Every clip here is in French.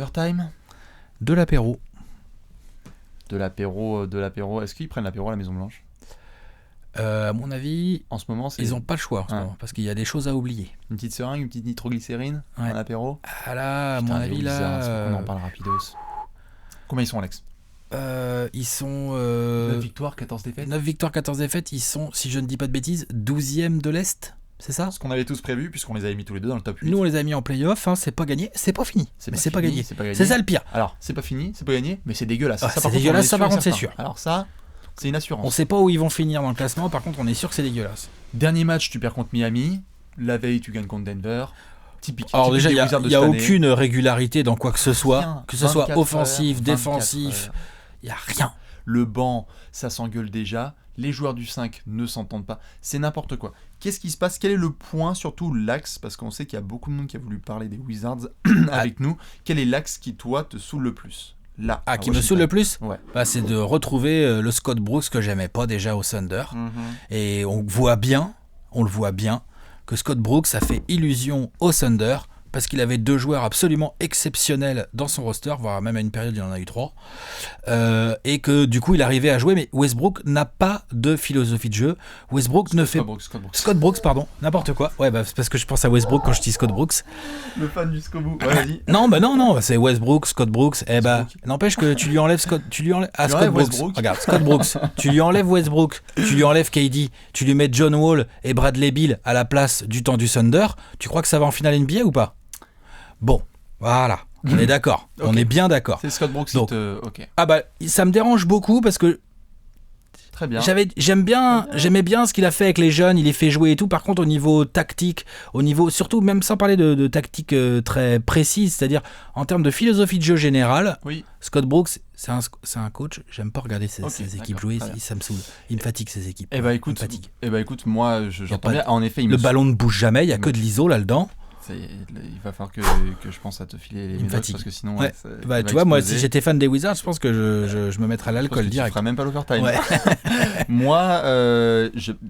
overtime. De l'apéro. De l'apéro. Est-ce qu'ils prennent l'apéro à la Maison Blanche ? À mon avis, En ce moment, c'est ils n'ont pas le choix en ce moment, parce qu'il y a des choses à oublier. une petite seringue, une petite nitroglycérine, un apéro. Ah là, à Putain, mon les avis, Wizards, là... faut qu'on en parle rapidos. Combien ils sont, Alex ? Ils sont... 9 victoires, 14 défaites. 9 victoires, 14 défaites. Ils sont, si je ne dis pas de bêtises, 12e de l'Est. C'est ça ? Ce qu'on avait tous prévu, puisqu'on les avait mis tous les deux dans le top 8. Nous, on les a mis en play-off. Hein, c'est pas gagné. C'est pas fini. Mais c'est pas gagné. C'est pas gagné. C'est ça le pire. Alors, c'est pas fini, c'est pas gagné, mais c'est dégueulasse. Ouais, Ça, c'est par contre, dégueulasse, on est ça, par sûr et contre, c'est certain. sûr. Alors ça, c'est une assurance. On sait pas où ils vont finir dans le classement. Par contre, on est sûr que c'est dégueulasse. Dernier match, tu perds contre Miami. La veille, tu gagnes contre Denver. Typique. Alors déjà, il Wizards de n'y a cette année. aucune régularité dans quoi que ce soit. Rien. Que ce soit 24 offensif, heures, défensif. 24 heures. Il n'y a rien. Le banc, ça s'engueule déjà. Les joueurs du 5 ne s'entendent pas. C'est n'importe quoi. Qu'est-ce qui se passe ? Quel est le point, surtout l'axe ? Parce qu'on sait qu'il y a beaucoup de monde qui a voulu parler des Wizards avec nous. Quel est l'axe qui, toi, te saule le plus ? Là, Ah, qui me saoule le plus ? Ouais. Bah, c'est de retrouver le Scott Brooks que j'aimais pas déjà au Thunder. Et on le voit bien, que Scott Brooks a fait illusion au Thunder parce qu'il avait 2 joueurs absolument exceptionnels dans son roster, voire même à une période il en a eu 3, et que du coup il arrivait à jouer, mais Westbrook n'a pas de philosophie de jeu. Westbrook ne fait... Scott Brooks, pardon, n'importe quoi. Ouais, bah, c'est parce que je pense à Westbrook quand je dis Scott Brooks. Le fan jusqu'au bout. Ouais, vas-y. Non, c'est Westbrook, Scott Brooks. Eh bah, n'empêche que tu lui enlèves Scott Brooks. Westbrook. Regarde, Scott Brooks. Tu lui enlèves Westbrook, tu lui enlèves KD, tu lui mets John Wall et Bradley Beal à la place du temps du Thunder. Tu crois que ça va en finale NBA ou pas ? Bon, voilà, on est d'accord. Okay. On est bien d'accord. C'est Scott Brooks Donc, qui te... Ok. Ah bah, ça me dérange beaucoup parce que Très bien. j'aimais bien ce qu'il a fait avec les jeunes, il les fait jouer et tout. Par contre, au niveau tactique, surtout même sans parler de tactique très précise, c'est-à-dire en termes de philosophie de jeu générale, Oui. Scott Brooks, c'est un coach. J'aime pas regarder ses équipes jouer, très bien. ça me saoule. Il me fatigue ces équipes. Eh bah Il me fatigue. écoute, moi, j'entends pas bien. En effet, Le ballon ne bouge jamais, il y a que de l'ISO là-dedans. Il va falloir que je pense à te filer les Il me médocs fatigue. parce que sinon... Ouais. il Bah, va tu vois, moi, exploser. si j'étais fan des Wizards, je pense que je me mettrais à Je pense l'alcool que tu direct. feras même pas l'overtime. Ouais. Moi,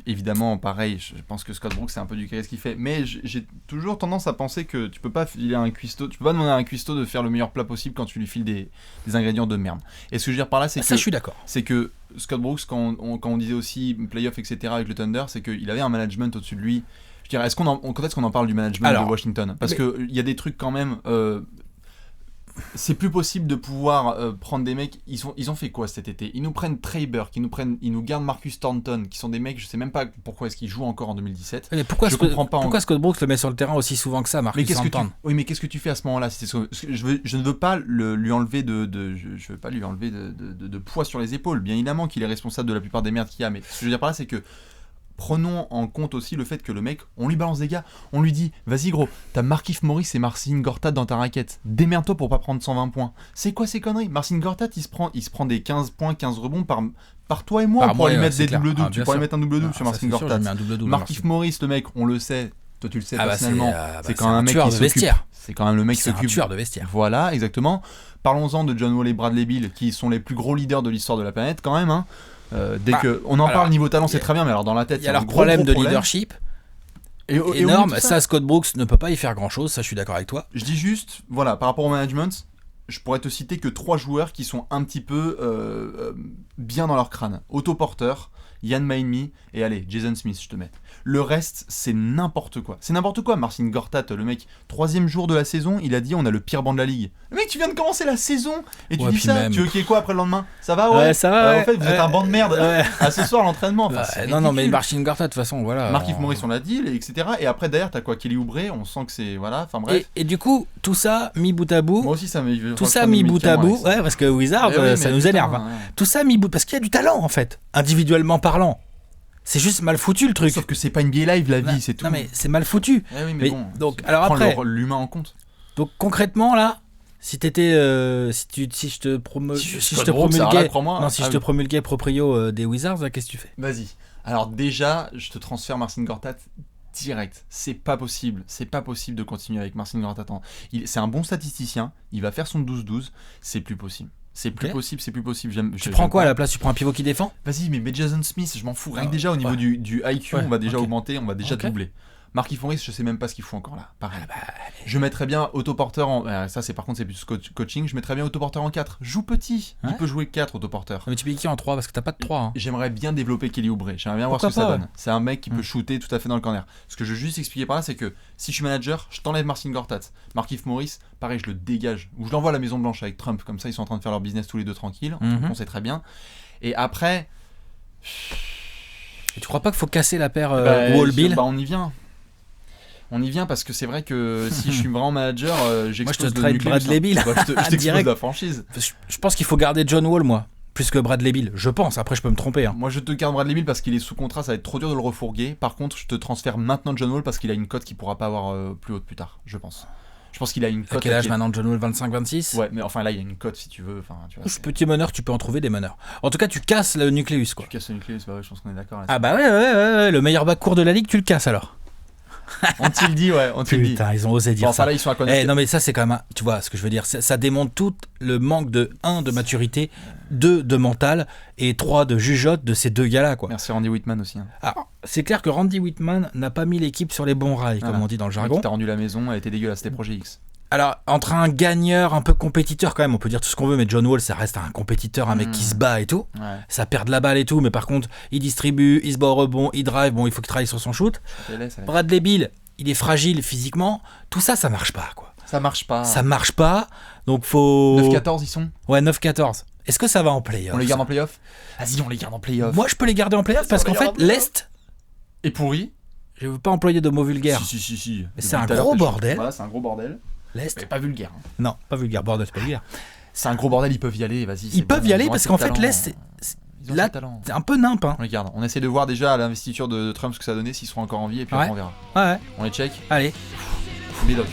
évidemment, pareil, je pense que Scott Brooks, c'est un peu du ce qu'il fait, mais j'ai toujours tendance à penser que tu peux pas filer un cuistot, tu peux pas demander à un cuistot de faire le meilleur plat possible quand tu lui files des ingrédients de merde. Et ce que je veux dire par là, c'est Ça, je suis d'accord. c'est que Scott Brooks, quand on disait aussi playoff, etc. avec le Thunder, c'est qu'il avait un management au-dessus de lui. Je dirais, quand est-ce qu'on en parle du management de Washington ? Parce qu'il y a des trucs quand même... c'est plus possible de pouvoir prendre des mecs... Ils ont fait quoi cet été ? Ils nous prennent Trey Burke, ils nous gardent Marcus Thornton, qui sont des mecs, je sais même pas pourquoi est-ce qu'ils jouent encore en 2017. Mais pourquoi comprends Scott Brooks le met sur le terrain aussi souvent que ça, Marcus Thornton ? Oui, mais qu'est-ce que tu fais à ce moment-là ? Je ne veux pas lui enlever je veux pas lui enlever de poids sur les épaules. Bien évidemment qu'il est responsable de la plupart des merdes qu'il y a, mais ce que je veux dire par là, c'est que prenons en compte aussi le fait que le mec, on lui balance des gars, on lui dit vas-y gros, t'as Markieff Morris et Marcin Gortat dans ta raquette, démerde-toi pour pas prendre 120 points. C'est quoi ces conneries ? Marcin Gortat, il se prend des 15 points, 15 rebonds par toi et moi, on pourrait lui mettre des double-doubles. Tu pourrais mettre un double-double sur Marcin Gortat. Markieff Morris, le mec, on le sait, toi tu le sais personnellement, c'est quand même un mec qui s'occupe. C'est quand même le mec qui s'occupe. C'est un tueur de vestiaire. Voilà, exactement. Parlons-en de John Wall et Bradley Beal, qui sont les plus gros leaders de l'histoire de la planète quand même, hein. On en parle niveau talent, c'est très bien, mais alors dans la tête, il y a leur problème de leadership énorme. Ça, Scott Brooks ne peut pas y faire grand chose, ça je suis d'accord avec toi. Je dis juste, voilà, par rapport au management, je pourrais te citer que 3 joueurs qui sont un petit peu bien dans leur crâne. Otto Porter, Ian Mahinmi et allez, Jason Smith, je te mets. Le reste, c'est n'importe quoi. C'est n'importe quoi. Marcin Gortat, le mec, 3e jour de la saison, il a dit on a le pire banc de la ligue. Le mec, tu viens de commencer la saison et tu dis ça. Même... Tu veux qu'il y ait quoi après le lendemain ? Ça va, ouais, ça va. En fait, vous êtes un banc de merde. À ce soir, l'entraînement. Enfin, non, mais Marcin Gortat, de toute façon, voilà. Markieff Morris, on l'a dit, etc. Et après, derrière, t'as quoi ? Kelly Oubre, on sent que c'est. Voilà, enfin bref. Et du coup, tout ça mis bout à bout. Moi aussi, ça me. Tout ça mis bout à bout. Ouais, parce que Wizards, ça nous énerve. Hein. Tout ça mis bout. Parce qu'il y a du talent, en fait, individuellement parlant. C'est juste mal foutu le truc. Sauf que c'est pas une NBA Live la vie, c'est tout. Non mais c'est mal foutu. Oui, mais bon. Donc alors après, l'humain en compte. Donc concrètement là, si t'étais, si je te promulguais proprio des Wizards, là, qu'est-ce que tu fais ? Vas-y. Alors déjà, je te transfère Marcin Gortat direct. C'est pas possible de continuer avec Marcin Gortat. C'est un bon statisticien. Il va faire son 12-12. C'est plus possible. C'est plus possible. Tu prends quoi à la place ? Tu prends un pivot qui défend ? Vas-y, mais Jason Smith, je m'en fous. Rien que déjà au niveau du IQ, on va déjà augmenter, on va déjà doubler. Markieff Morris, je sais même pas ce qu'il fout encore là. Pareil. Je mettrais bien autoporteur en. Ça, c'est par contre, c'est plus coaching. Je mettrais bien autoporteur en 4. Joue petit. Il peut jouer 4 autoporteur. Mais tu mets qui en 3 parce que t'as pas de 3. Hein. J'aimerais bien développer Kelly Oubre. J'aimerais bien voir ce que ça donne. C'est un mec qui peut shooter tout à fait dans le corner. Ce que je veux juste expliquer par là, c'est que si je suis manager, je t'enlève Marcin Gortat. Markieff Morris, pareil, je le dégage. Ou je l'envoie à la Maison Blanche avec Trump. Comme ça, ils sont en train de faire leur business tous les deux tranquilles. On sait très bien. Et après. Et tu crois pas qu'il faut casser la paire Wall-Bill ? On y vient. On y vient parce que c'est vrai que si je suis vraiment manager, j'expose moi je te trade Bradley Beal. Je t'expose la franchise. Je pense qu'il faut garder John Wall, moi, plus que Bradley Beal. Je pense, après je peux me tromper. Hein. Moi je te garde Bradley Beal parce qu'il est sous contrat, ça va être trop dur de le refourguer. Par contre, je te transfère maintenant John Wall parce qu'il a une cote qu'il pourra pas avoir plus haute plus tard, je pense. Je pense qu'il a une cote. À quel âge maintenant John Wall, 25-26 ? Ouais, mais enfin là il y a une cote si tu veux. Tu vois, petit meneur, tu peux en trouver des meneurs. En tout cas, tu casses le nucléus, quoi. Tu casses le nucléus, bah ouais, je pense qu'on est d'accord. Là, ah bah ouais, le meilleur backcourt de la ligue, tu le casses alors. On-t-il dit, ouais, on-t-il dit. Putain, ils ont osé dire ça. Là, ils sont à non mais ça c'est quand même, tu vois ce que je veux dire, ça démontre tout le manque de 1 de maturité, 2 de mental et 3 de jugeote de ces deux gars-là, quoi. Merci Randy Whitman aussi. Hein. Alors, c'est clair que Randy Whitman n'a pas mis l'équipe sur les bons rails, comme on dit dans le jargon. T'as rendu la maison, elle était dégueulasse, c'était Projet X. Alors, entre un gagneur, un peu compétiteur quand même, on peut dire tout ce qu'on veut, mais John Wall, ça reste un compétiteur, un mec qui se bat et tout. Ouais. Ça perd de la balle et tout, mais par contre, il distribue, il se bat au rebond, il drive, bon, il faut qu'il travaille sur son shoot. Bradley Beal, il est fragile physiquement. Tout ça, ça marche pas, quoi. Ça marche pas. Donc faut... 9-14, ils sont ? Ouais, 9-14. Est-ce que ça va en play-off ? On les garde en play-off ? Vas-y, on les garde en play-off. Moi, je peux les garder en play-off parce qu'en fait, l'Est... est pourri. Je veux pas employer de mots vulgaires. Si. Mais c'est un gros bordel. Voilà, c'est un gros bordel. L'Est. Mais pas vulgaire. Hein. Non, pas vulgaire. Bordel, c'est pas vulgaire. C'est un gros bordel, ils peuvent y aller, vas-y. Ils peuvent y aller parce qu'en fait, l'Est, là, c'est un peu nimp. Hein. On les garde. On essaie de voir déjà à l'investiture de Trump ce que ça a donné, s'ils seront encore en vie, et puis après on verra. Ouais. On les check. Allez. Médoc.